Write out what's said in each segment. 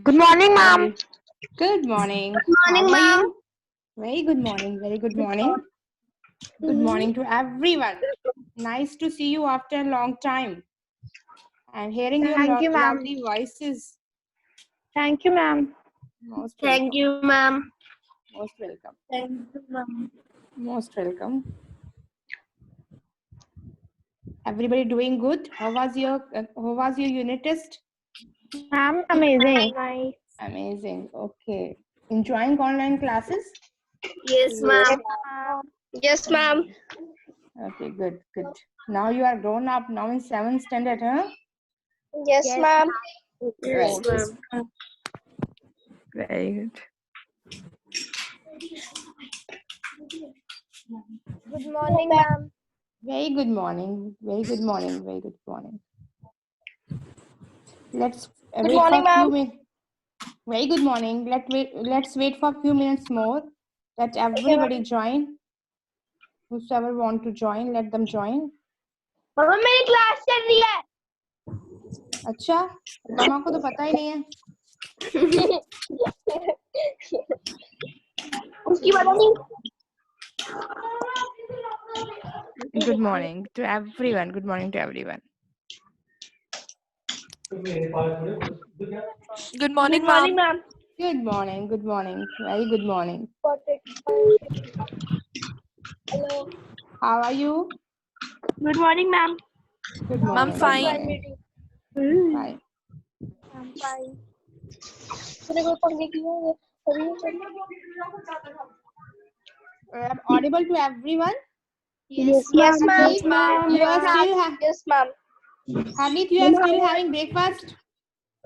Good morning, ma'am. Good morning. Good morning, How are ma'am. you? Very good morning. Very good morning. Good morning to everyone. Nice to see you after a long time. And hearing your Thank you, ma'am. lovely voices. Thank you, ma'am. Most welcome. Thank you, ma'am. Most welcome. Thank you, ma'am. Most welcome. Everybody doing good? How was your unit test? Ma'am, amazing. Amazing. Okay. Enjoying online classes? Yes, ma'am. Yes, ma'am. Okay, good, good. Now you are grown up now in 7th standard, huh? Yes, ma'am. Right. ma'am. Very good. Good morning, ma'am. Very good morning. Very good morning. Very good morning. Let's Good wait morning, for a few ma'am. minutes. Very good morning. Let's wait for a few minutes more. Let everybody join. Whosoever want to join, let them join. मम्मा मेरी class चल रही है. अच्छा, मामा को तो पता ही नहीं है. उसकी पता नहीं. Good morning to everyone. Good morning to everyone. Good morning, ma'am. ma'am. Good morning. Good morning. Very good morning. Hello. How are you? Good morning, ma'am. Good Ma'am, morning. fine. Good morning. Fine. I'm fine. तूने कोई पंगे किए हैं? I'm audible to everyone. Yes, ma'am. Yes, ma'am. You are still Yes, ma'am. Harneet, you are still having breakfast?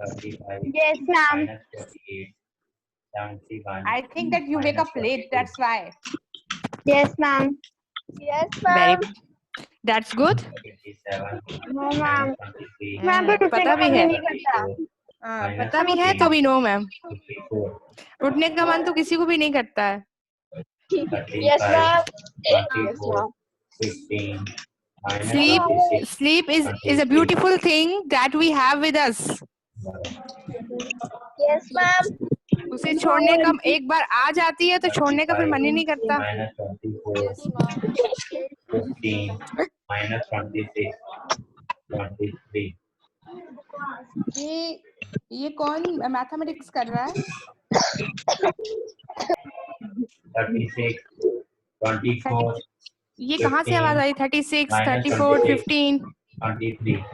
35 Yes, ma'am. minus 48, 71. I think that you wake up late. That's why. Yes, ma'am. Yes, Very. ma'am. That's good. 87 No, ma'am. minus 23, ma'am तो उठने पता का भी मन है. नहीं करता. पता भी है तो भी नो मैम. 54, उठने का मन तो किसी को भी नहीं करता है. Yes, 35, ma'am. 24, 15, minus Sleep, 26, sleep is a beautiful thing that we have with us. Yes, ma'am. उसे छोड़ने का एक बार आ जाती है तो छोड़ने का फिर मन ही नहीं करता. minus 24, Yes, ma'am. 15, minus 26, 23, ये कौन मैथमेटिक्स कर रहा है? 36, 24, ये कहाँ से आवाज आई? 36, 34, 15. 23.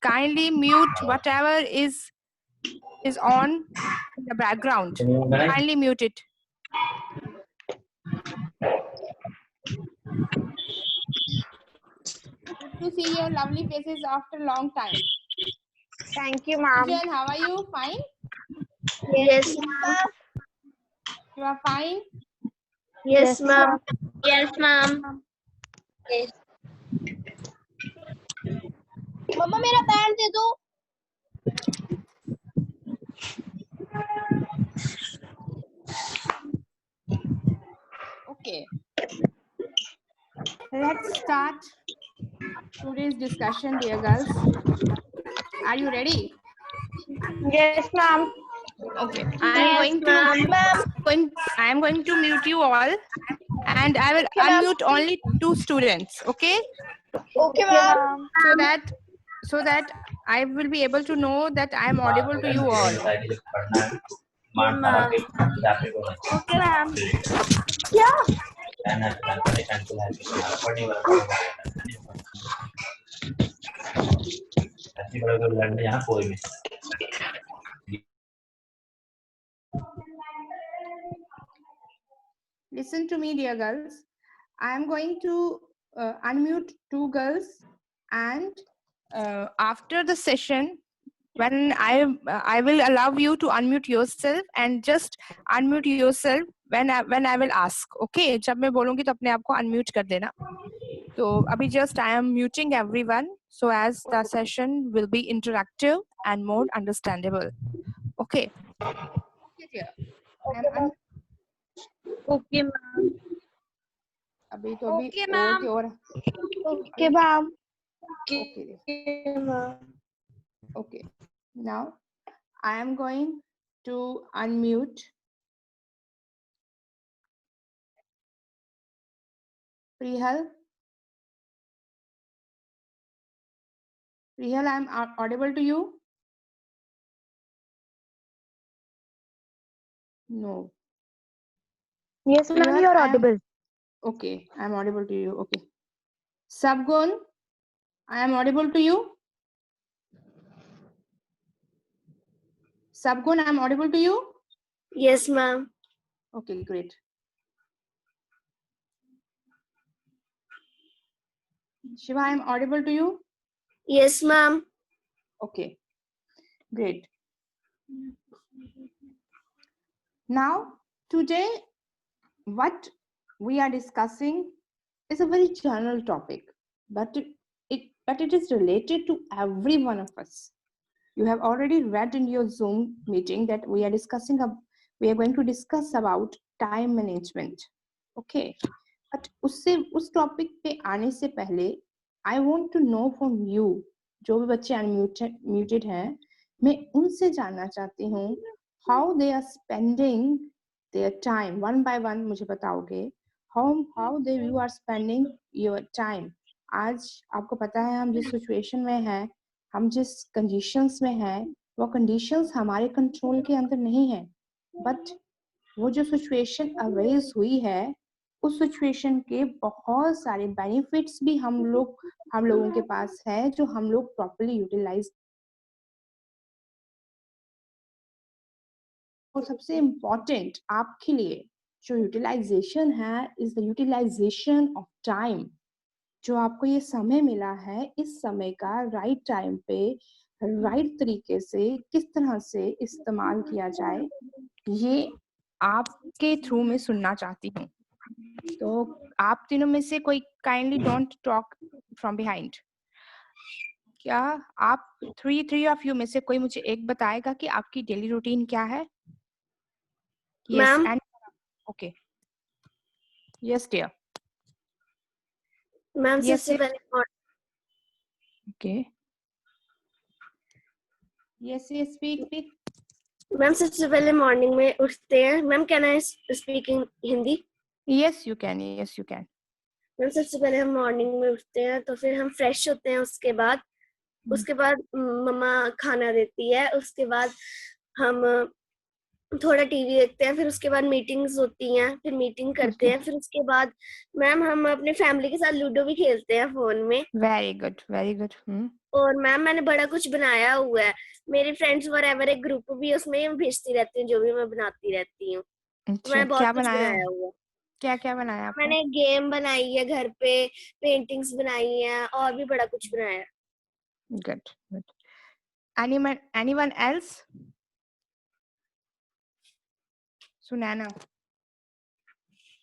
Kindly mute whatever is on in the background. Kindly mute it. Good to see your lovely faces after a long time. Thank you, ma'am. Jen, how are you? Fine? Yes, ma'am. You are fine? Yes, ma'am. Yes, ma'am. Yes. मम्मा मेरा pan दे दो. Okay. Let's start today's discussion, dear girls. Are you ready? Yes, ma'am. Okay. I am going to mute you all, and I will unmute only 2 students. Okay? Okay, ma'am. So that I will be able to know that I am audible to you all. Okay, ma'am. क्या? Listen to me, dear girls. I am going to unmute 2 girls, and after the session, when I will allow you to unmute yourself, and just unmute yourself when I will ask. Okay? जब मैं बोलूँगी तो अपने आप को unmute कर देना. तो अभी just I am muting everyone so as the session will be interactive and more understandable. Okay. Okay, dear. Okay, ma'am. अभी तो अभी Okay, ma'am. okay और Okay, ma'am. okay. Okay, ma'am. Okay. Now I am going to unmute Prihal. Prihal, I am audible to you? No. Yes, ma'am, Prihal, you are I am audible. okay. I am audible to you. Okay. Sabgun, I am audible to you. Sabgun, I am audible to you. Yes, ma'am. Okay, great. Shiva, I am audible to you. Yes, ma'am. Okay, great. Now, today, what we are discussing is a very general topic, but it is related to every one of us. You have already read in your Zoom meeting that we are going to discuss about time management. Okay, but उस topic पे आने से पहले I want to know from you, जो भी बच्चे unmuted हैं, मैं उनसे जानना चाहती हूँ how they are spending their time. One by one मुझे बताओगे how you are spending your time. आज आपको पता है हम जिस सिचुएशन में हैं, हम जिस कंडीशंस में हैं, वो कंडीशंस हमारे कंट्रोल के अंदर नहीं है, बट वो जो सिचुएशन अरेज हुई है, उस सिचुएशन के बहुत सारे बेनिफिट्स भी हम लोगों के पास है, जो हम लोग प्रॉपर्ली यूटिलाइज। और सबसे इम्पोर्टेंट आपके लिए जो यूटिलाइजेशन है is the utilisation of time. जो आपको ये समय मिला है, इस समय का राइट टाइम पे राइट तरीके से किस तरह से इस्तेमाल किया जाए, ये आपके थ्रू में सुनना चाहती हूँ। तो आप तीनों में से कोई kindly don't talk from behind. क्या आप थ्री ऑफ यू में से कोई मुझे एक बताएगा कि आपकी डेली रूटीन क्या है? Yes and okay, yes dear. Ma'am सबसे पहले okay, yes yes speak. Ma'am सबसे पहले मॉर्निंग में उठते हैं। Ma'am can I speak in Hindi? Yes you can, yes you can. Ma'am सबसे पहले हम मॉर्निंग में उठते हैं, तो फिर हम फ्रेश होते हैं। उसके बाद मम्मा खाना देती है। उसके बाद हम थोड़ा टीवी देखते हैं। फिर उसके बाद मीटिंग्स होती हैं, फिर मीटिंग करते हैं। फिर उसके बाद मैम हम अपने फैमिली के साथ लूडो भी खेलते हैं फोन में। Very good, very good. और मैम मैंने बड़ा कुछ बनाया हुआ है। मेरी फ्रेंड्स वगैरह एक ग्रुप भी है, उसमें भेजती रहती हूँ जो भी मैं बनाती रहती हूँ। मैंने बहुत क्या कुछ बनाया हुआ है। क्या बनाया आपने? मैंने गेम बनाई है घर पे, पेंटिंग्स बनाई है, और भी बड़ा कुछ बनाया है। Good good. Anyone else? Sunaina,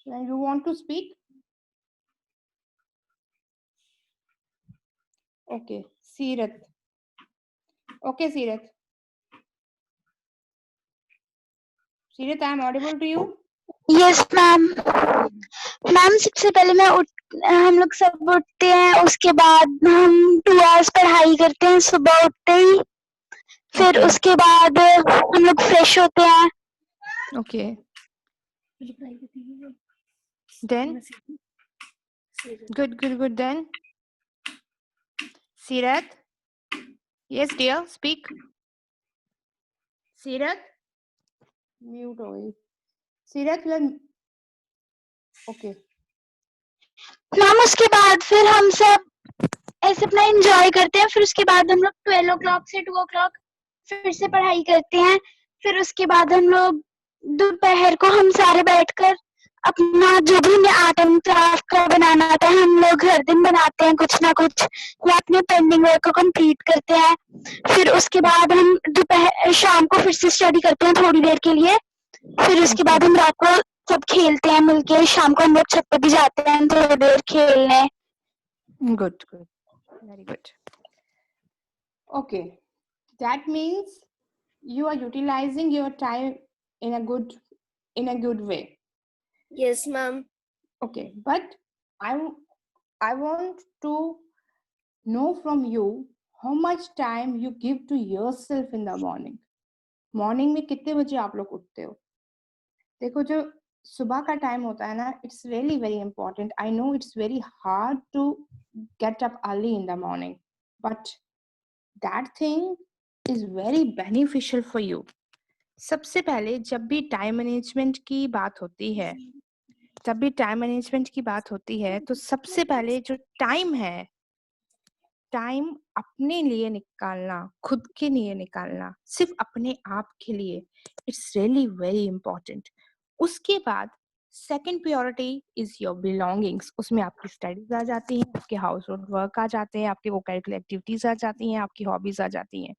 you want to speak? Okay, Seerath. Okay, Seerath. Seerath, I am audible to you? Yes ma'am. Ma'am सबसे पहले हम लोग सब उठते हैं, उसके बाद हम 2 आवर्स पढ़ाई करते हैं सुबह उठते ही। फिर उसके बाद हम लोग फ्रेश होते हैं। Okay, then good then Seerath, yes dear, speak. Seerath, mute हो गई। Seerath, okay. मैम उसके बाद फिर हम सब ऐसे अपना एंजॉय करते हैं। फिर उसके बाद हम लोग 12 o'clock से 2 o'clock फिर से पढ़ाई करते हैं। फिर उसके बाद हम लोग दोपहर को हम सारे बैठकर अपना जो भी हमें आर्ट एंड क्राफ्ट का बनाना आता है, हम लोग हर दिन बनाते हैं कुछ ना कुछ, या अपने पेंडिंग वर्क को कंप्लीट करते हैं। फिर उसके बाद हम शाम को फिर से स्टडी करते हैं थोड़ी देर के लिए। फिर उसके बाद हम रात को सब खेलते हैं मिलके। शाम को हम लोग छत पे भी जाते हैं थोड़ी देर खेलने। Good, very good. Okay, that means you are utilizing your time in a good way. Yes ma'am. Okay, but I want to know from you how much time you give to yourself in the morning. Morning में कितने बजे आप लोग उठते हो? देखो जो सुबह का टाइम होता है ना, it's really very important. I know it's very hard to get up early in the morning, but that thing is very beneficial for you. सबसे पहले जब भी टाइम मैनेजमेंट की बात होती है, तो सबसे पहले जो टाइम है, टाइम अपने लिए निकालना, खुद के लिए निकालना, सिर्फ अपने आप के लिए, इट्स रियली वेरी इंपॉर्टेंट. उसके बाद second priority is your belongings. उसमें आपकी स्टडीज आ जाती हैं, आपके हाउस होल्ड वर्क आ जाते हैं, आपके वो करिकुलर एक्टिविटीज आ जाती हैं, आपकी हॉबीज आ जाती हैं,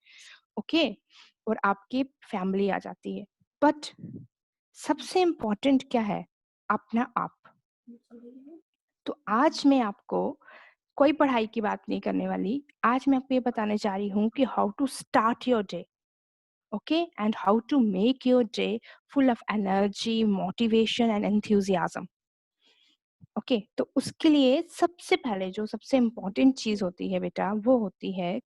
ओके, और आपकी फैमिली आ जाती है. बट सबसे इम्पोर्टेंट क्या है? अपना आप. तो आज मैं आपको कोई पढ़ाई की बात नहीं करने वाली. आज मैं आपको ये बताने जा रही हूँ कि how to start your day, okay, and how to make your day full of energy, motivation and enthusiasm. Okay, तो उसके लिए सबसे पहले जो सबसे इम्पोर्टेंट चीज होती है बेटा, वो होती है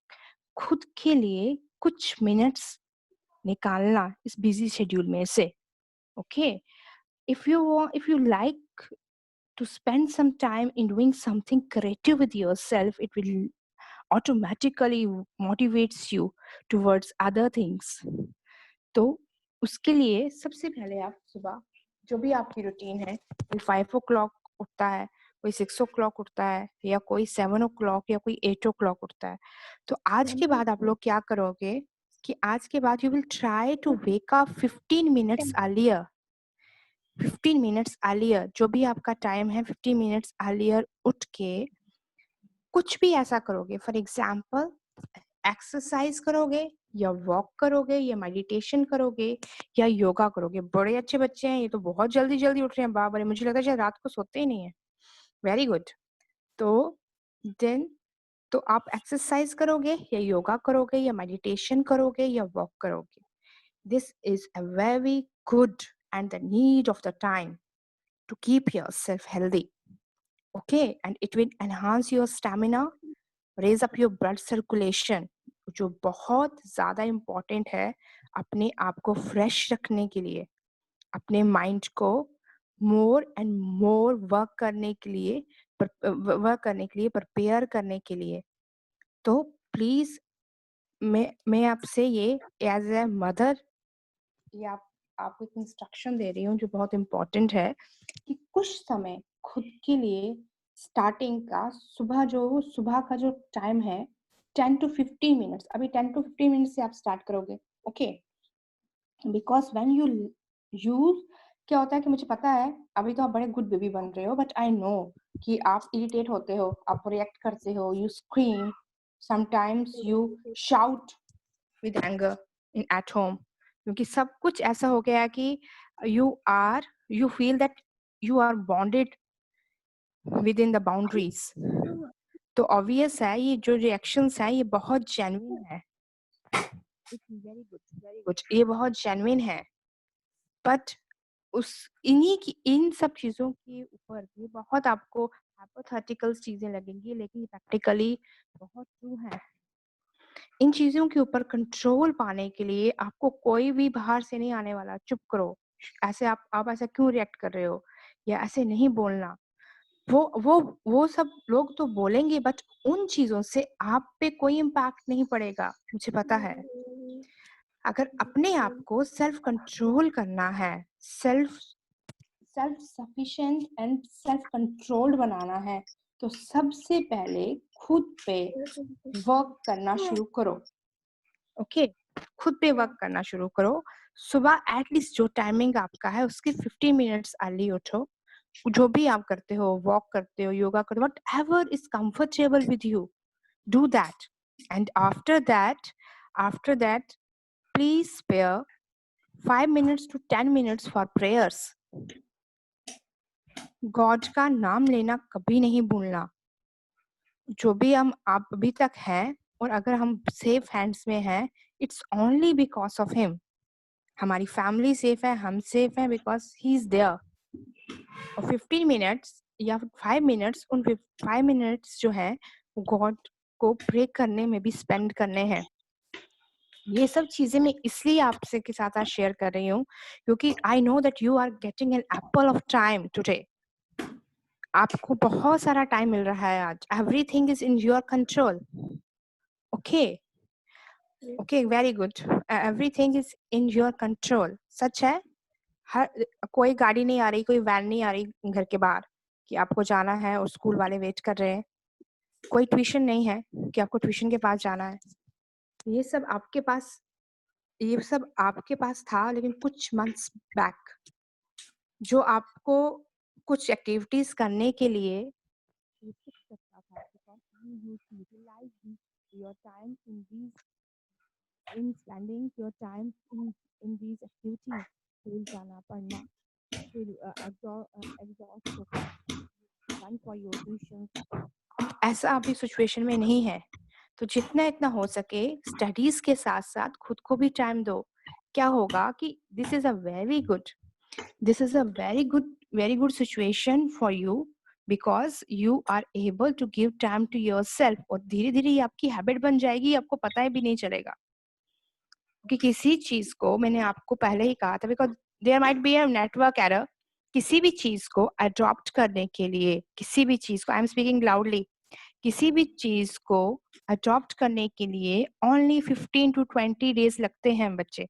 खुद के लिए कुछ मिनट्स निकालना इस बिजी शेड्यूल में से. Okay, if you like to spend some time in doing something creative with yourself, it will automatically motivates you towards other things. तो उसके लिए सबसे पहले आप सुबह जो भी आपकी रूटीन है, कोई 5 o'clock उठता है, कोई 6 o'clock उठता है, या कोई 7 o'clock या कोई 8 o'clock उठता है. तो आज के बाद आप लोग क्या करोगे कि आज के बाद you will try to wake up 15 minutes earlier. 15 minutes earlier, जो भी आपका टाइम है, 15 minutes earlier उठ के कुछ भी ऐसा करोगे. फॉर एग्जाम्पल एक्सरसाइज करोगे, या वॉक करोगे, या मेडिटेशन करोगे, या योगा करोगे. बड़े अच्छे बच्चे हैं, ये तो बहुत जल्दी जल्दी उठ रहे हैं. बाबा रे, मुझे लगता है शायद रात को सोते ही नहीं है. Very good. तो देन तो आप एक्सरसाइज करोगे, या योगा करोगे, या मेडिटेशन करोगे, या वॉक करोगे. This is a very good and the need of the time to keep yourself healthy. Okay, and it will enhance your stamina, raise up your blood circulation, जो बहुत ज़्यादा important है अपने आप को फ्रेश रखने के लिए, अपने माइंड को more and more वर्क करने के लिए प्रिपेयर करने के लिए. तो प्लीज मैं आपसे ये एज ए मदर या आपको एक इंस्ट्रक्शन दे रही हूँ जो बहुत इम्पोर्टेंट है कि कुछ समय खुद के लिए स्टार्टिंग का सुबह का जो टाइम है 10 to 15 minutes, अभी 10 to 15 minutes से आप स्टार्ट करोगे. Okay, because when you use, क्या होता है कि मुझे पता है अभी तो आप बड़े गुड बेबी बन रहे हो, बट आई नो कि आप इरिटेट होते हो, आप रिएक्ट करते हो, you scream, sometimes you shout with anger in at home, क्योंकि सब कुछ ऐसा हो गया है कि you feel that you are bonded within the boundaries. तो obvious है ये जो reactions है ये बहुत genuine है. very good, ये बहुत genuine है. but इन सब चीजों के ऊपर भी बहुत आपको hypothetical चीजें लगेंगी, लेकिन प्रैक्टिकली बहुत ट्रू है. इन चीजों के ऊपर कंट्रोल पाने के लिए आपको कोई भी बाहर से नहीं आने वाला. चुप करो, ऐसे आप ऐसा क्यों रिएक्ट कर रहे हो, या ऐसे नहीं बोलना. वो सब लोग तो बोलेंगे, बट उन चीजों से आप पे कोई इम्पैक्ट नहीं पड़ेगा, मुझे पता है. अगर अपने आप को सेल्फ कंट्रोल करना है, self sufficient and self controlled बनाना है, तो सबसे पहले खुद पे वर्क करना शुरू करो. ओके, खुद पे वर्क करना शुरू करो. सुबह एटलीस्ट जो टाइमिंग आपका है उसके 15 मिनट्स अर्ली उठो. जो भी आप करते हो, वॉक करते हो, योगा करते हो, whatever is comfortable with you, do that. And after that please spare 5 minutes to 10 minutes for prayers. God का नाम लेना कभी नहीं भूलना. जो भी आप अभी तक हैं, और अगर हम सेफ हैंड्स में हैं, it's only because of him. हमारी फैमिली सेफ है, हम सेफ हैं बिकॉज ही इज देयर. और 15 मिनट्स या 5 मिनट्स, उन 5 मिनट्स जो है गॉड को प्रे करने में भी स्पेंड करने हैं. ये सब चीजें मैं इसलिए आपसे के साथ आज शेयर कर रही हूँ क्योंकि I know that you are getting an ample of time today. आपको बहुत सारा टाइम मिल रहा है आज। Everything is in your control. Okay okay, very good. Everything is in your control. सच है, हर कोई गाड़ी नहीं आ रही, कोई वैन नहीं आ रही घर के बाहर कि आपको जाना है और स्कूल वाले वेट कर रहे हैं। कोई ट्यूशन नहीं है कि आपको ट्यूशन के पास जाना है। ये सब आपके पास था, लेकिन कुछ मंथ्स बैक जो आपको कुछ एक्टिविटीज करने के लिए सकता था, because you used to utilize your time in spending your time in these activities, school जाना, पढ़ना, फिर exhaust होकर run for your tuitions। ऐसा अभी सिचुएशन में नहीं है, तो जितना इतना हो सके स्टडीज के साथ साथ खुद को भी टाइम दो। क्या होगा कि this is a very good situation for you, because you are able to give time to yourself. और धीरे धीरे ये आपकी हैबिट बन जाएगी, आपको पता भी नहीं चलेगा कि किसी चीज को, मैंने आपको पहले ही कहा था, because there might be a network error. किसी भी चीज को अडॉप्ट करने के लिए, किसी भी चीज को, आई एम स्पीकिंग लाउडली, किसी भी चीज को अडॉप्ट करने के लिए ओनली 15 to 20 डेज लगते हैं बच्चे।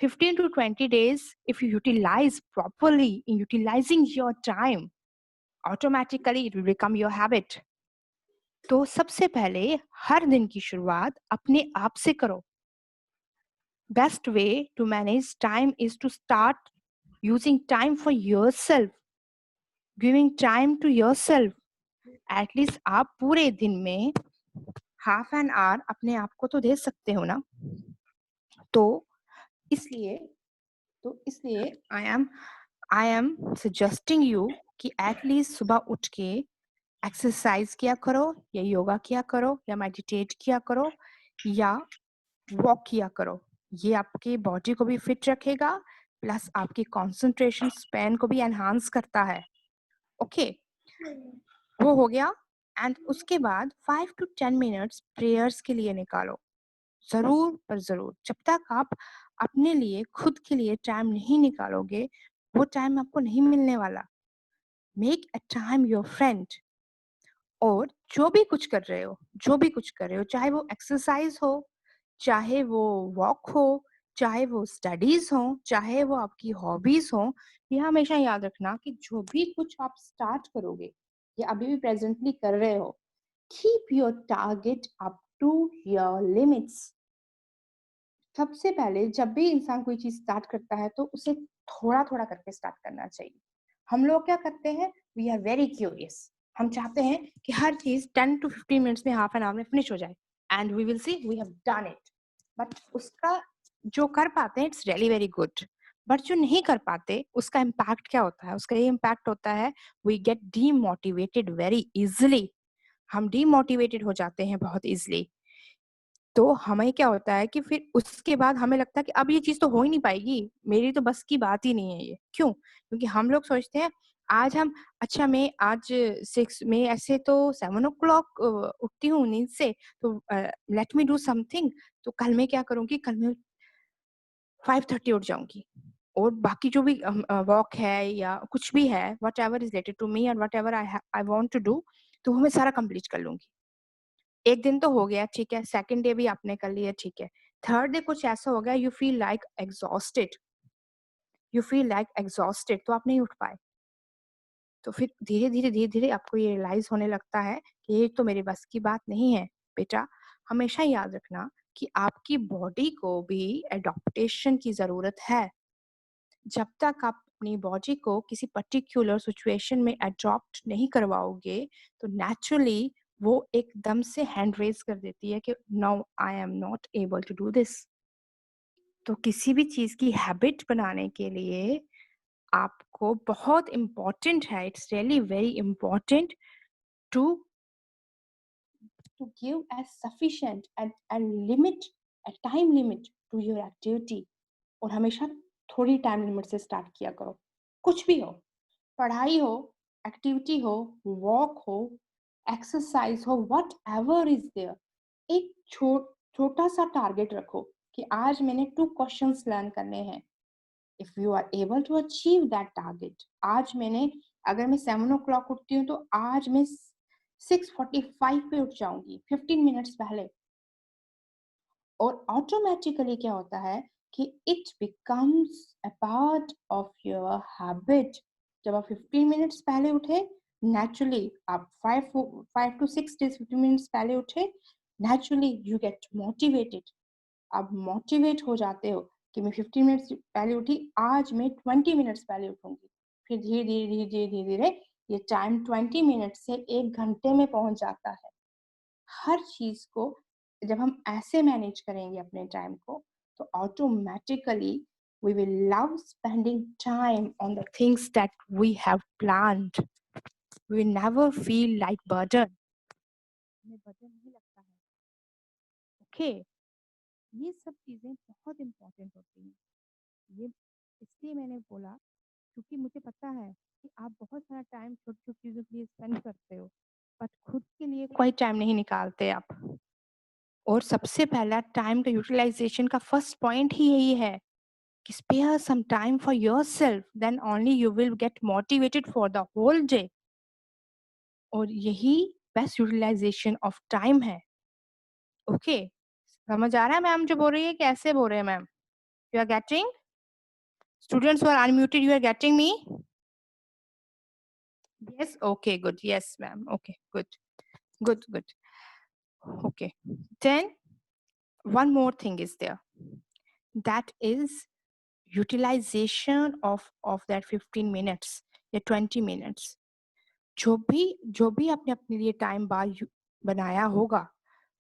15 to 20 days, if you utilize properly in utilizing your time, automatically it will become your habit। तो सबसे पहले हर दिन की शुरुआत अपने आप से करो। Best way to manage time is to start using time for yourself, giving time to yourself। At least आप पूरे दिन में half an hour अपने आप को तो दे सकते हो ना। तो इसलिए I am suggesting you कि एटलीस्ट सुबह उठ के एक्सरसाइज किया करो, या योगा किया करो, या मेडिटेट किया करो, या वॉक किया करो। ये आपकी बॉडी को भी फिट रखेगा, प्लस आपकी कंसंट्रेशन स्पैन को भी एनहांस करता है। ओके, वो हो गया। एंड उसके बाद 5 to 10 मिनट्स प्रेयर्स के लिए निकालो, जरूर पर जरूर। जब तक आप अपने लिए, खुद के लिए टाइम नहीं निकालोगे, वो टाइम आपको नहीं मिलने वाला। Make a time your friend. और जो भी कुछ कर रहे हो, चाहे वो एक्सरसाइज हो, चाहे वो वॉक हो, चाहे वो स्टडीज हो, चाहे वो आपकी हॉबीज हो, ये हमेशा याद रखना कि जो भी कुछ आप स्टार्ट करोगे या अभी भी प्रेजेंटली कर रहे हो, keep your target up to your limits. सबसे पहले जब भी इंसान कोई चीज स्टार्ट करता है तो उसे थोड़ा थोड़ा करके स्टार्ट करना चाहिए। हम लोग क्या करते हैं, वी आर वेरी क्यूरियस। हम चाहते हैं कि हर चीज 10 to 15 मिनट्स में, हाफ एन आवर में फिनिश हो जाए, and we will see we have done it. But उसका जो कर पाते हैं, it's really very good. But जो नहीं कर पाते, उसका इम्पैक्ट क्या होता है? उसका ये इम्पैक्ट होता है, we get demotivated very easily. हम डीमोटिवेटेड हो जाते हैं बहुत इजिली। तो हमें क्या होता है कि फिर उसके बाद हमें लगता है कि अब ये चीज तो हो ही नहीं पाएगी, मेरी तो बस की बात ही नहीं है ये। क्यों? क्योंकि हम लोग सोचते हैं आज हम, अच्छा मैं आज 6 में ऐसे तो 7 o'clock उठती हूँ नींद से, तो लेट मी डू समथिंग। तो कल मैं क्या करूंगी, कल मैं 5:30 उठ जाऊंगी, और बाकी जो भी वॉक है या कुछ भी है, whatever is related to me and whatever I want to do, तो वो मैं सारा कंप्लीट कर लूंगी। एक दिन तो हो गया, ठीक है। सेकंड डे भी आपने कर लिया, ठीक है। थर्ड डे कुछ ऐसा हो गया, यू फील लाइक एग्जॉस्टेड, तो आप नहीं उठ पाए। तो फिर धीरे धीरे आपको ये रियलाइज होने लगता है कि ये तो मेरे बस की बात नहीं है। बेटा, हमेशा याद रखना कि आपकी बॉडी को भी एडॉप्टेशन की जरूरत है। जब तक आप अपनी बॉडी को किसी पर्टिकुलर सिचुएशन में अडॉप्ट नहीं करवाओगे, तो नेचुरली वो एकदम से हैंड रेज कर देती है कि now I am not able to do this. तो किसी भी चीज की हैबिट बनाने के लिए आपको बहुत इम्पोर्टेंट है, it's really very important to give a sufficient and limit, a time limit to your activity। और हमेशा थोड़ी टाइम लिमिट से स्टार्ट किया करो। कुछ भी हो, पढ़ाई हो, एक्टिविटी हो, वॉक हो, एक्सरसाइज हो, वट एवर इज देयर, एक छोटा सा टारगेट रखो कि आज मैंने 2 क्वेश्चंस लर्न करने हैं. If you are able to achieve that target, आज मैंने, अगर मैं 7 o'clock उठती हूँ तो आज मैं 6:45 पे उठ जाऊंगी, 15 मिनट्स पहले. और ऑटोमेटिकली क्या होता है कि it becomes a part of your habit. जब आप 15 मिनट्स पहले उठे, नेचुरली आप 5 to 6 days 15 मिनट्स पहले उठे, नेचुरली यू गेट मोटिवेटेड. आप मोटिवेट हो जाते हो कि मैं 15 मिनट्स पहले उठी, आज मैं 20 मिनट्स पहले उठूंगी. फिर धीरे धीरे धीरे धीरे धीरे धीरे ये टाइम 20 मिनट से 1 घंटे में पहुंच जाता है. हर चीज को जब हम ऐसे मैनेज करेंगे अपने टाइम को, तो automatically we will love spending time on the things that we have planned. We will never feel like burden. हमें burden नहीं लगता है. Okay, ये सब चीजें बहुत इम्पोर्टेंट होती हैं. ये इसलिए मैंने बोला क्योंकि मुझे पता है कि आप बहुत सारा टाइम छोटी छोटी चीजों के लिए स्पेंड करते हो, बट खुद के लिए कोई टाइम नहीं निकालते आप. और सबसे पहला टाइम का यूटिलाइजेशन का फर्स्ट पॉइंट ही यही है कि spare some time for yourself, then only you will get motivated for the whole day. और यही बेस्ट यूटिलाइजेशन ऑफ टाइम है. ओके, समझ आ रहा है मैम जो बोल रही है? कैसे बोल रहे हैं ma'am? You are getting? Students who are unmuted, you are getting me? Yes, okay, good. Yes, ma'am. Okay, good. Good, good. Okay. Then one more thing is there. That is utilization of that 15 minutes या 20 minutes. जो भी आपने अपने लिए time बार बनाया होगा,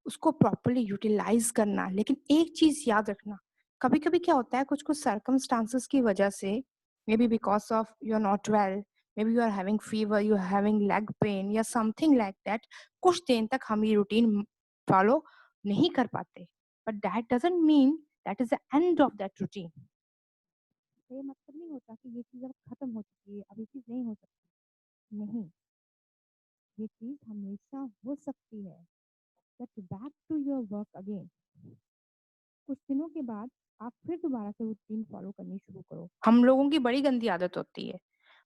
उसको properly utilise करना. लेकिन एक चीज याद रखना, कभी कभी क्या होता है, कुछ कुछ सर्कमस्टांसेस की वजह से, maybe because of you are not well, maybe you are having fever, you are having leg pain या something like that, कुछ दिन तक हम ये रूटीन फॉलो नहीं कर पाते. but that doesn't mean that is the end of that routine. ये मतलब नहीं होता कि ये चीज अब खत्म हो चुकी है, अब ये चीज नहीं हो सकती. नहीं, ये चीज हमेशा हो सकती है. Get back to your work again. कुछ दिनों के बाद आप फिर दोबारा से रूटीन फॉलो करनी शुरू करो. हम लोगों की बड़ी गंदी आदत होती है,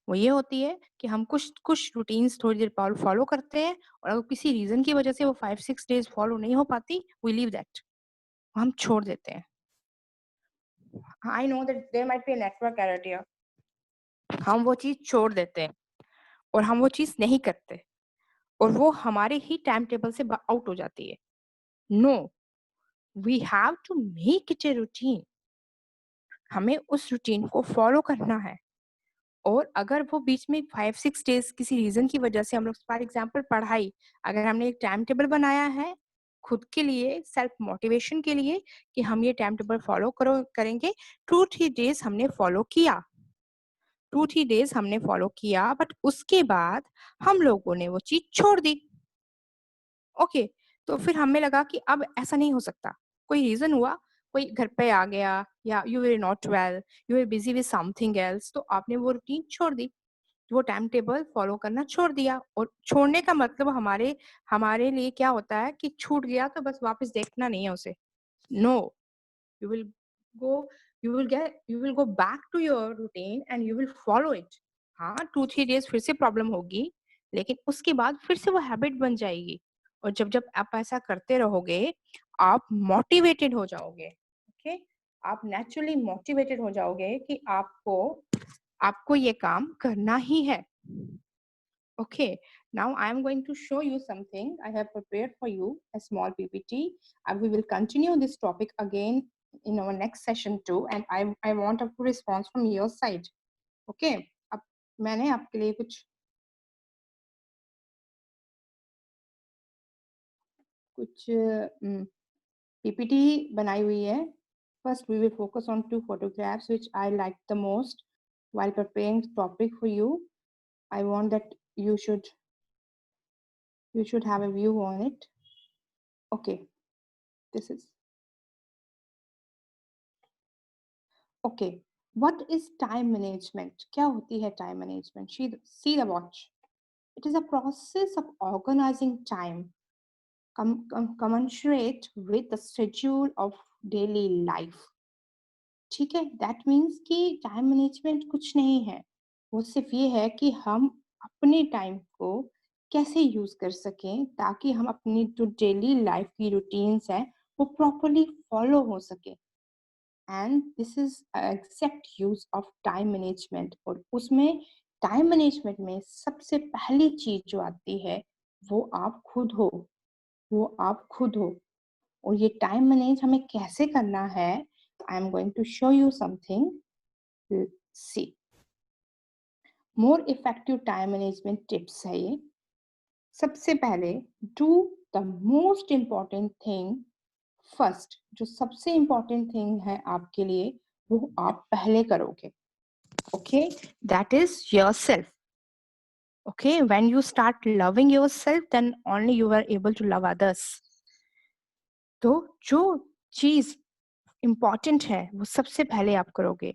वो ये होती है कि हम कुछ रूटीन्स थोड़ी देर फॉलो करते हैं, और अगर किसी रीजन की वजह से वो 5-6 डेज फॉलो नहीं हो पाती, वी लीव दैट, हम छोड़ देते हैं. I know that there might be a network error here. हम वो चीज छोड़ देते हैं और हम वो चीज नहीं करते, और वो हमारे ही टाइम टेबल से आउट हो जाती है. No, we have to make it a routine. हमें उस रूटीन को फॉलो करना है. और अगर वो बीच में 5-6 डेज किसी रीजन की वजह से, हम लोग फॉर एग्जांपल पढ़ाई, अगर हमने एक टाइम टेबल बनाया है खुद के लिए, सेल्फ मोटिवेशन के लिए, कि हम ये टाइम टेबल फॉलो करेंगे, 2-3 डेज हमने फॉलो किया, 2-3 डेज हमने फॉलो किया, बट उसके बाद हम लोगों ने वो चीज छोड़ दी. ओके, तो फिर हमें लगा कि अब ऐसा नहीं हो सकता, कोई रीजन हुआ, कोई घर पे आ गया, या you were not well, you were busy with something else, तो आपने वो रूटीन छोड़ दी, वो टाइम टेबल फॉलो करना छोड़ दिया. और छोड़ने का मतलब हमारे लिए क्या होता है कि छूट गया तो बस वापस देखना नहीं है उसे. No, you will go you will go back to your routine and you will follow it. हाँ, 2-3 डेज फिर से प्रॉब्लम होगी, लेकिन उसके बाद फिर से वो हैबिट बन जाएगी. और जब जब आप ऐसा करते रहोगे, आप मोटिवेटेड हो जाओगे. ओके, आप नेचुरली मोटिवेटेड हो जाओगे कि आपको ये काम करना ही है. Okay, now I am going to show you something. I have prepared for you a small PPT, and we will continue this topic again in our next session too. And I want a full response from your side. Okay, अब मैंने आपके लिए कुछ PPT बनाई हुई है. First, we will focus on 2 photographs which I like the most while preparing the topic for you. I want that you should have a view on it. Okay, this is. Okay, what is time management? क्या होती है time management? See the watch. It is a process of organizing time commensurate with the schedule of daily life. ठीक है, that means कि time management कुछ नहीं है, वो सिर्फ ये है कि हम अपने टाइम को कैसे यूज कर सकें ताकि हम अपनी जो डेली लाइफ की रूटीन्स हैं वो प्रॉपरली फॉलो हो सके। And this is exact use of time management. और उसमें टाइम मैनेजमेंट में सबसे पहली चीज जो आती है वो आप खुद हो, वो आप खुद हो। और ये टाइम मैनेज हमें कैसे करना है, I am going to show you something. See, more effective time management tips है ये। सबसे पहले do the most important thing first. जो सबसे इम्पॉर्टेंट थिंग है आपके लिए वो आप पहले करोगे। Okay, that is yourself. Okay, when you start loving yourself, then only you are able to love others. तो जो चीज important है वो सबसे पहले आप करोगे।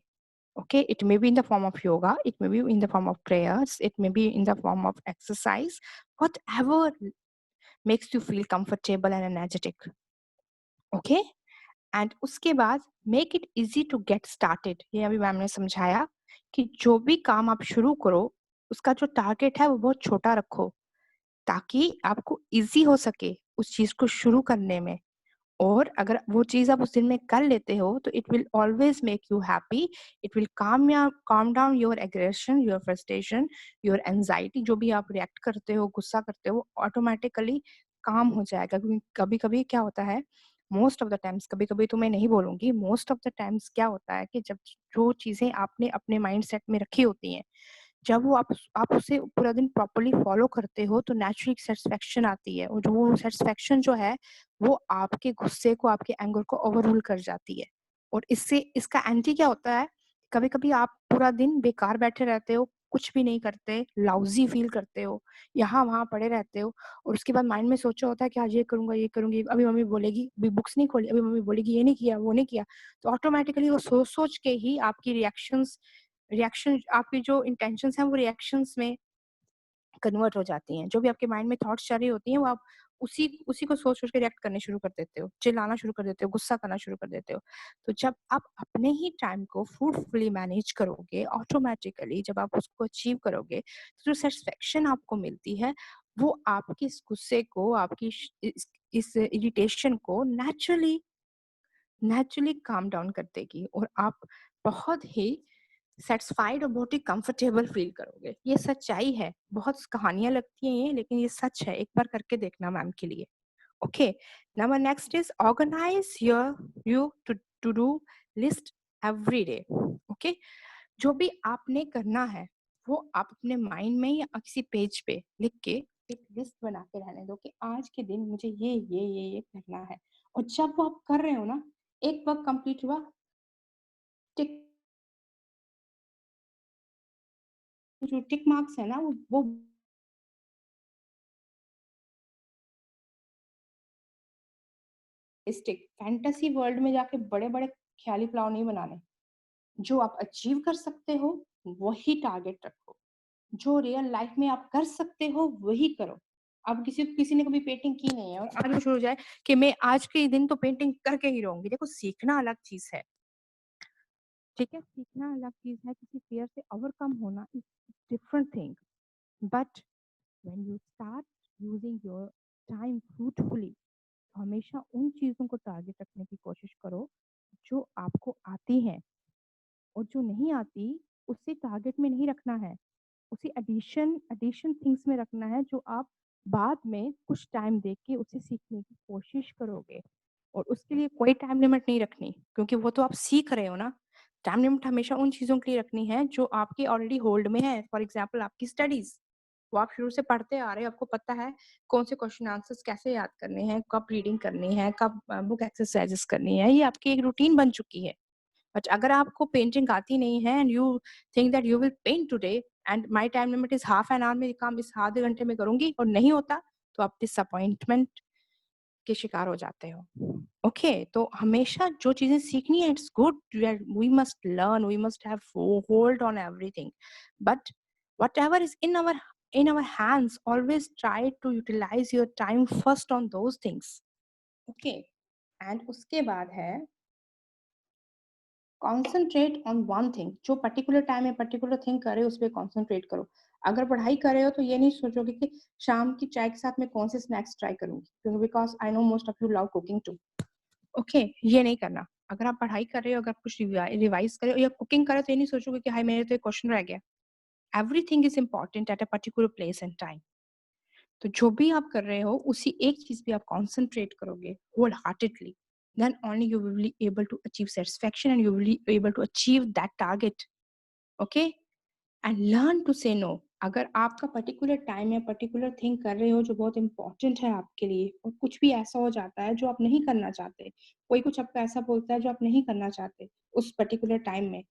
Okay, it may be in the form of yoga, it may be in the form of prayers, it may be in the form of exercise, whatever makes you feel comfortable and energetic. Okay, and उसके बाद make it easy to get started. ये अभी ma'am ने समझाया कि जो भी काम आप शुरू करो उसका जो टारगेट है वो बहुत छोटा रखो ताकि आपको इजी हो सके उस चीज को शुरू करने में। और अगर वो चीज आप उस दिन में कर लेते हो तो it will always make you happy, it will calm down your aggression, your frustration, your anxiety. जो भी आप रिएक्ट करते हो, गुस्सा करते हो, ऑटोमेटिकली काम हो जाएगा। क्योंकि कभी कभी क्या होता है, मोस्ट ऑफ द टाइम्स, कभी कभी तो मैं नहीं बोलूंगी, मोस्ट ऑफ द टाइम्स क्या होता है कि जब जो चीजें आपने अपने माइंड सेट में रखी होती हैं, जब वो आप उसे पूरा दिन प्रॉपरली फॉलो करते हो तो नेचुरली सेटिस्फेक्शन आती है। और जो वो सेटिस्फेक्शन जो है वो आपके गुस्से को, आपके एंगर को ओवररूल कर जाती है। और इससे इसका एंटी क्या होता है, कभी कभी आप पूरा दिन बेकार बैठे रहते हो, कुछ भी नहीं करते, लाउजी फील करते हो, यहाँ वहां पड़े रहते हो, और उसके बाद माइंड में सोचा होता है कि आज ये करूंगा, ये करूंगी, अभी मम्मी बोलेगी, अभी बुक्स नहीं खोली, अभी मम्मी बोलेगी ये नहीं किया, वो नहीं किया। तो ऑटोमेटिकली वो सोच सोच के ही आपकी रिएक्शन, आपकी जो इंटेंशंस हैं वो रिएक्शंस में कन्वर्ट हो जाती हैं। जो भी आपके माइंड में थॉट्स चल रही होती हैं वो आप उसी उसी को सोच सोच के रिएक्ट करने शुरू कर देते हो, चिल्लाना शुरू कर देते हो, गुस्सा करना शुरू कर देते हो। तो जब आप अपने ही टाइम को फ्रूटफुली मैनेज करोगे, ऑटोमेटिकली जब आप उसको अचीव करोगे तो जो सेटिस्फेक्शन आपको मिलती है वो आपकी इस गुस्से को, आपकी इस इरिटेशन को नेचुरली काम डाउन कर देगी और आप बहुत ही सेटिस्फाइड और बहुत ही कंफर्टेबल फील करोगे। ये सच्चाई है, बहुत कहानियां लगती हैं ये, लेकिन ये सच है। एक बार करके देखना मैम के लिए। Okay, number next is organise your to do list every day. Okay, जो भी आपने करना है वो आप अपने माइंड में या किसी पेज पे लिख के एक लिस्ट बना के रहने दो कि आज के दिन मुझे ये करना है। और जब वो आप कर रहे हो ना, एक वर्क कंप्लीट हुआ, टिक, जो टिक मार्क्स है ना वो फैंटेसी वर्ल्ड में जाके बड़े बड़े ख्याली प्लान नहीं बनाने। जो आप अचीव कर सकते हो वही टारगेट रखो, जो रियल लाइफ में आप कर सकते हो वही करो। अब किसी ने कभी पेंटिंग की नहीं है और आज वो शुरू हो जाए कि मैं आज के दिन तो पेंटिंग करके ही रहूंगी। देखो, सीखना अलग चीज है, ठीक है, सीखना अलग चीज है, किसी फियर से ओवरकम होना is different thing. But when you start using your time fruitfully, हमेशा उन चीजों को टारगेट रखने की कोशिश करो जो आपको आती हैं, और जो नहीं आती उसे टारगेट में नहीं रखना है, उसे एडिशन थिंग्स में रखना है जो आप बाद में कुछ टाइम देख के उसे सीखने की कोशिश करोगे। और उसके लिए कोई टाइम लिमिट नहीं रखनी, क्योंकि वो तो आप सीख रहे हो ना। टाइम लिमिट हमेशा उन चीजों के लिए रखनी है जो आपके ऑलरेडी होल्ड में है। फॉर एग्जाम्पल आपकी स्टडीज, वो आप शुरू से पढ़ते आ रहे हो, आपको पता है कौन से क्वेश्चन आंसर्स कैसे याद करने हैं, कब रीडिंग करनी है, कब बुक एक्सरसाइजेस करनी है, ये आपकी एक रूटीन बन चुकी है। बट अगर आपको पेंटिंग आती नहीं है and you think that you will paint today and my time limit is half an hour में, काम इस आधे घंटे में करूंगी और नहीं होता, तो आप डिसअपॉइंटमेंट के शिकार हो जाते हो। ओके, तो हमेशा जो चीजें सीखनी है, it's good, we must learn, we must have hold on everything, but whatever is in our in our hands, always try to utilize your time first on those things. Okay, and उसके बाद है concentrate on one thing. जो particular time में particular thing कर रहे हो उस पर concentrate करो. अगर पढ़ाई कर रहे हो तो ये नहीं सोचोगे कि शाम की चाय के साथ मैं कौन से स्नैक्स ट्राई करूंगी, क्योंकि because I know most of you love cooking too. Okay, ये नहीं करना. अगर आप पढ़ाई कर रहे हो, अगर कुछ रिवाइज कर रहे हो या कुकिंग कर रहे हो तो ये नहीं सोचोगे कि हाय मेरे तो एक क्वेश्चन रह गया. Everything is important at a particular place and time. तो जो भी आप कर रहे हो उसी एक चीज पे आप concentrate करोगे wholeheartedly, then only you will be able to achieve satisfaction and you will be able to achieve that target. Okay, and learn to say no. अगर आपका particular time या particular thing कर रहे हो जो बहुत important है आपके लिए, और कुछ भी ऐसा हो जाता है जो आप नहीं करना चाहते, कोई कुछ आपका ऐसा बोलता है जो आप नहीं करना चाहते उस particular time में,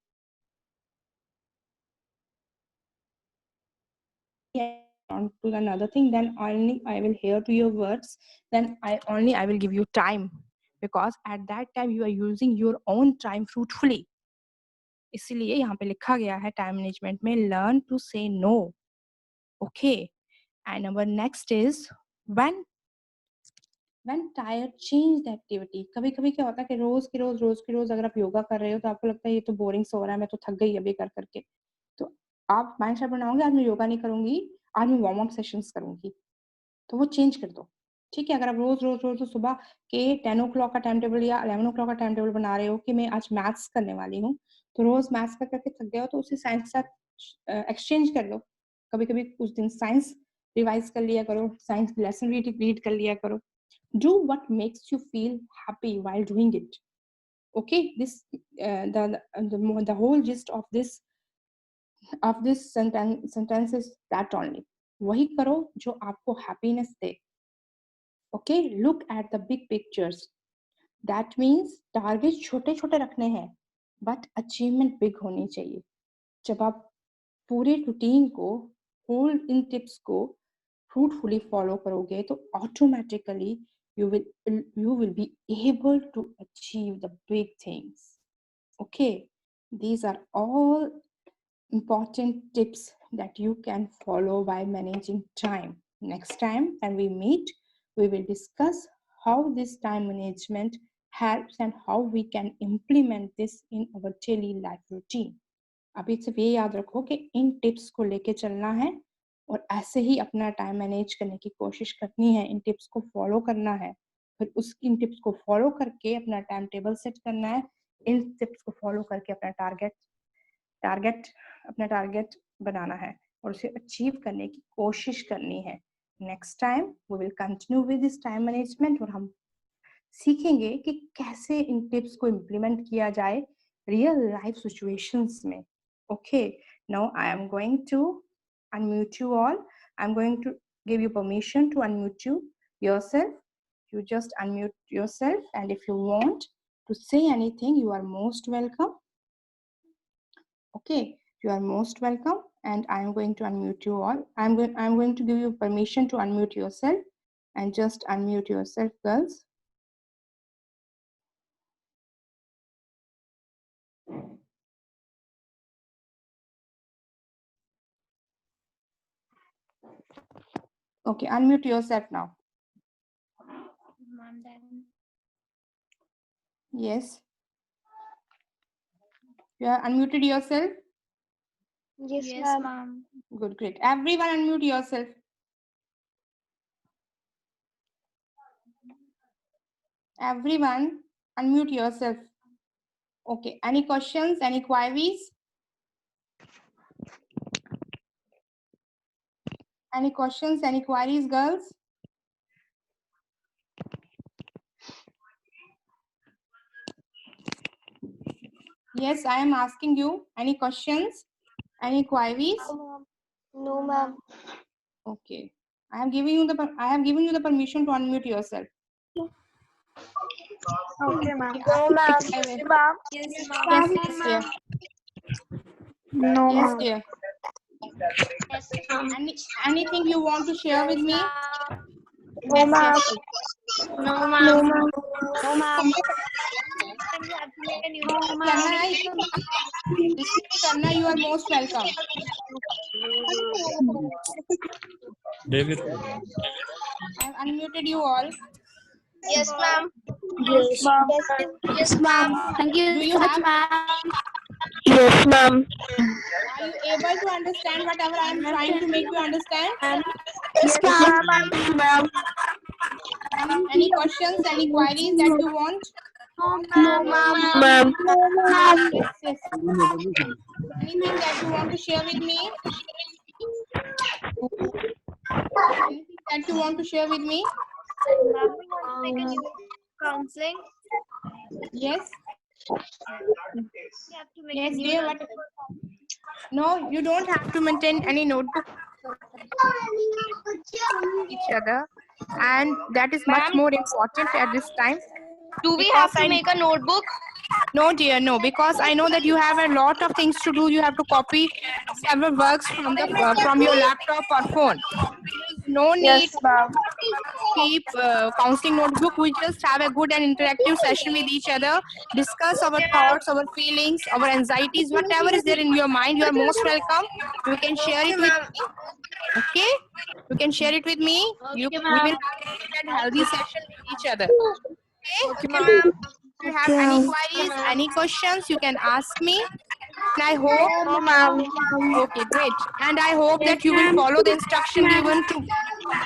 on to another thing, then only I will hear to your words, then I will give you time, because at that time you are using your own time fruitfully. इसलिए यहाँ पे लिखा गया है time management में learn to say no. Okay, and our next is when tired change the activity. कभी कभी क्या होता है कि रोज की रोज अगर आप योगा कर रहे हो तो आपको लगता है ये तो बोरिंग सो रहा है, मैं तो थक गई अभी कर करके, तो आप माइंड सेट बनाओगे आज मैं योगा नहीं करूंगी, आज मैं वार्म अप सेशंस करूंगी, तो वो चेंज कर दो. ठीक है, अगर आप रोज सुबह के 10 o'clock का टाइम टेबल या 11 o'clock का टाइम टेबल बना रहे हो कि मैं आज मैथ्स करने वाली हूँ, तो रोज मैथ्स कर करके थक गए हो तो उसे साइंस के साथ एक्सचेंज कर लो. कभी कभी कुछ दिन साइंस रिवाइज कर लिया करो, साइंस लेसन रीड कर लिया करो. Do what makes you feel happy while doing it. Okay, this the whole gist of this sentence is that only. वही करो जो आपको happiness they. Okay, look at the big pictures. That means target छोटे छोटे रखने हैं but achievement big होनी चाहिए. जब आप पूरे रूटीन को, होल इन टिप्स को fruitfully follow करोगे तो automatically you will be able to achieve the big things. Okay, these are all important tips that you can follow by managing time. Next time when we meet, we will discuss how this time management helps and how we can implement this in our daily life routine. अभी सिर्फ ये याद रखो कि इन tips को लेके चलना है और ऐसे ही अपना टाइम मैनेज करने की कोशिश करनी है, इन टिप्स को फॉलो करना है, फिर इन टिप्स को फॉलो करके अपना टाइम टेबल सेट करना है, इन टिप्स को फॉलो करके अपना टारगेट बनाना है और उसे अचीव करने की कोशिश करनी है. Next time we will continue with this time management और हम सीखेंगे कि कैसे इन टिप्स को इम्प्लीमेंट किया जाए रियल लाइफ सिचुएशंस में. Okay, now I am going to unmute you all. I'm going to give you permission to unmute yourself. You just unmute yourself, and if you want to say anything, you are most welcome. Okay, you are most welcome, and I am going to unmute you all. I'm going to give you permission to unmute yourself, and just unmute yourself, girls. Okay, unmute yourself now. Yes. You are unmuted yourself? Yes, ma'am. Good, great. Everyone unmute yourself. Everyone unmute yourself. Okay, any questions, any queries? Any questions, any queries, girls? Yes, I am asking you. Any questions? Any queries? No, ma'am. Okay. I have given you the permission to unmute yourself. Okay, ma'am. No, ma'am. Yes, Ma'am. yes, dear. No, Yes, ma'am. dear. Anything you want to share with me? No, ma'am. Yes, No, ma'am. No, ma'am. करना, you are most welcome. David. I've unmuted you all. Yes, ma'am. Yes, ma'am. Yes, ma'am. Thank you Do you so much, have- ma'am. Yes, ma'am. Are you able to understand whatever I am trying to make you understand? Yes, ma'am. Ma'am. Any questions, any queries that you want? No, ma'am. Ma'am. Yes, yes. Anything that you want to share with me? Anything that you want to share with me? Counseling. Yes. You have to make Yes, new dear. What? No, you don't have to maintain any notebook each other, and that is much more important at this time. Do we Because have to I- make a notebook? No, dear, no, because I know that you have a lot of things to do. You have to copy several works from your laptop or phone. There's no need ma'am. to keep counseling notebook. We just have a good and interactive session with each other. Discuss our thoughts, our feelings, our anxieties, whatever is there in your mind. You are most welcome. You can share it with me. Okay, you can share it with me. We will have a good and healthy session with each other. Okay, ma'am. if you have any queries, any questions, you can ask me. And I hope, No, ma'am. okay, great. And I hope that you will follow the instruction given to.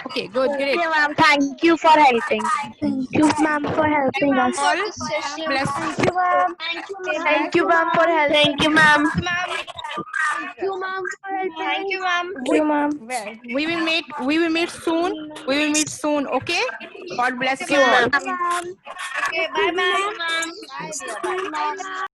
Okay, good, great. Okay, ma'am. Thank you for helping. Thank you, ma'am, for helping us. All session. bless. Thank you, ma'am. Thank you, ma'am, for helping. Thank you, ma'am. Thank you, ma'am, for helping. Thank you, ma'am. Well, we will meet. We will meet soon. We will meet soon. Okay. God bless you Okay, all. ma'am. Ma'am. Okay, bye, ma'am. Bye, dear. Bye. Bye, ma'am.